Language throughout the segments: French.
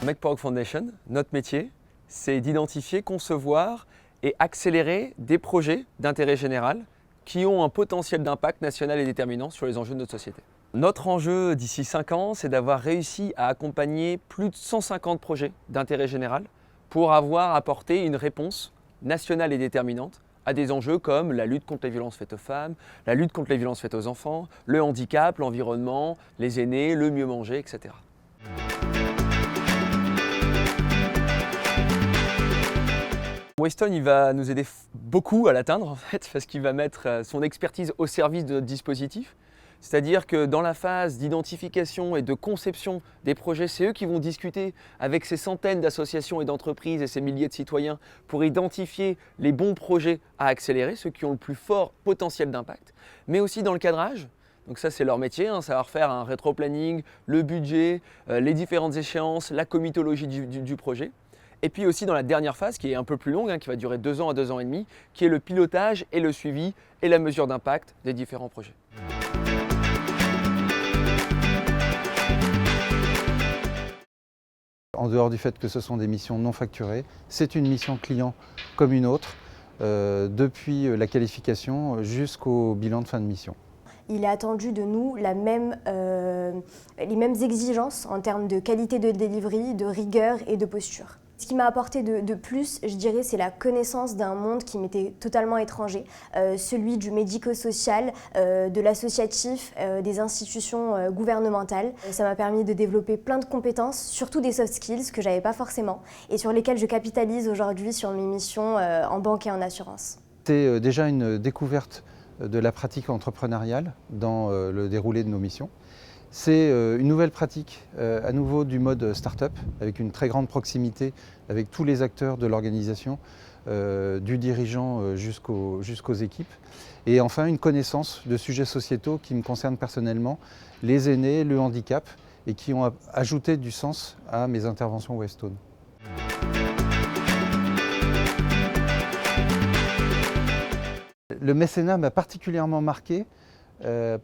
Make Porog Foundation, notre métier, c'est d'identifier, concevoir et accélérer des projets d'intérêt général qui ont un potentiel d'impact national et déterminant sur les enjeux de notre société. Notre enjeu d'ici 5 ans, c'est d'avoir réussi à accompagner plus de 150 projets d'intérêt général pour avoir apporté une réponse nationale et déterminante à des enjeux comme la lutte contre les violences faites aux femmes, la lutte contre les violences faites aux enfants, le handicap, l'environnement, les aînés, le mieux manger, etc. Weston, il va nous aider beaucoup à l'atteindre en fait, parce qu'il va mettre son expertise au service de notre dispositif. C'est-à-dire que dans la phase d'identification et de conception des projets, c'est eux qui vont discuter avec ces centaines d'associations et d'entreprises et ces milliers de citoyens pour identifier les bons projets à accélérer, ceux qui ont le plus fort potentiel d'impact, mais aussi dans le cadrage. Donc ça, c'est leur métier, savoir faire un rétro-planning, le budget, les différentes échéances, la comitologie du projet. Et puis aussi dans la dernière phase, qui est un peu plus longue, qui va durer 2 ans à 2 ans et demi, qui est le pilotage et le suivi et la mesure d'impact des différents projets. En dehors du fait que ce sont des missions non facturées, c'est une mission client comme une autre, depuis la qualification jusqu'au bilan de fin de mission. Il est attendu de nous les mêmes exigences en termes de qualité de delivery, de rigueur et de posture. Ce qui m'a apporté de plus, je dirais, c'est la connaissance d'un monde qui m'était totalement étranger, celui du médico-social, de l'associatif, des institutions gouvernementales. Ça m'a permis de développer plein de compétences, surtout des soft skills que je n'avais pas forcément et sur lesquelles je capitalise aujourd'hui sur mes missions en banque et en assurance. C'est déjà une découverte de la pratique entrepreneuriale dans le déroulé de nos missions. C'est une nouvelle pratique à nouveau du mode start-up avec une très grande proximité avec tous les acteurs de l'organisation, du dirigeant jusqu'aux équipes. Et enfin une connaissance de sujets sociétaux qui me concernent personnellement, les aînés, le handicap, et qui ont ajouté du sens à mes interventions Weston. Le mécénat m'a particulièrement marqué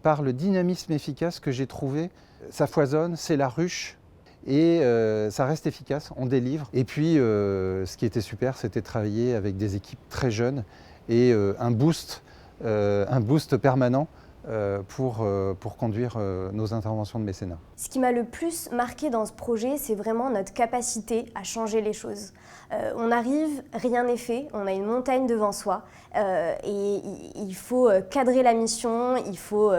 par le dynamisme efficace que j'ai trouvé. Ça foisonne, c'est la ruche et ça reste efficace, on délivre. Et puis ce qui était super, c'était de travailler avec des équipes très jeunes et un boost permanent pour conduire nos interventions de mécénat. Ce qui m'a le plus marqué dans ce projet, c'est vraiment notre capacité à changer les choses. On arrive, rien n'est fait, on a une montagne devant soi et il faut cadrer la mission, il faut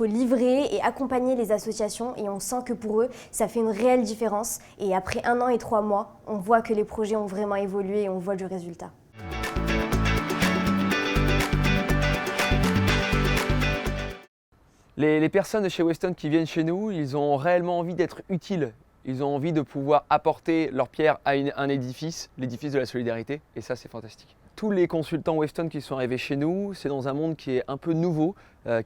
livrer et accompagner les associations et on sent que pour eux, ça fait une réelle différence. Et après 1 an et 3 mois, on voit que les projets ont vraiment évolué et on voit du résultat. Les personnes de chez Weston qui viennent chez nous, ils ont réellement envie d'être utiles. Ils ont envie de pouvoir apporter leur pierre à un édifice, l'édifice de la solidarité, et ça c'est fantastique. Tous les consultants Weston qui sont arrivés chez nous, c'est dans un monde qui est un peu nouveau,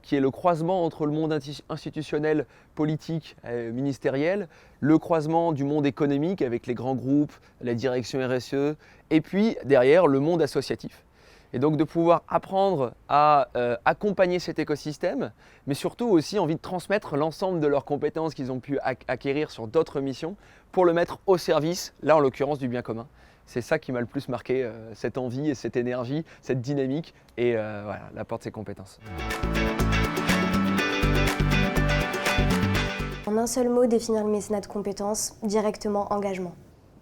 qui est le croisement entre le monde institutionnel, politique, ministériel, le croisement du monde économique avec les grands groupes, la direction RSE, et puis derrière le monde associatif. Et donc de pouvoir apprendre à accompagner cet écosystème, mais surtout aussi envie de transmettre l'ensemble de leurs compétences qu'ils ont pu acquérir sur d'autres missions pour le mettre au service, là en l'occurrence du bien commun. C'est ça qui m'a le plus marqué, cette envie et cette énergie, cette dynamique et voilà, l'apport de ces compétences. En un seul mot, définir le mécénat de compétences, directement engagement.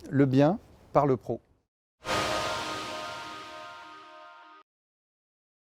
Le bien par le pro.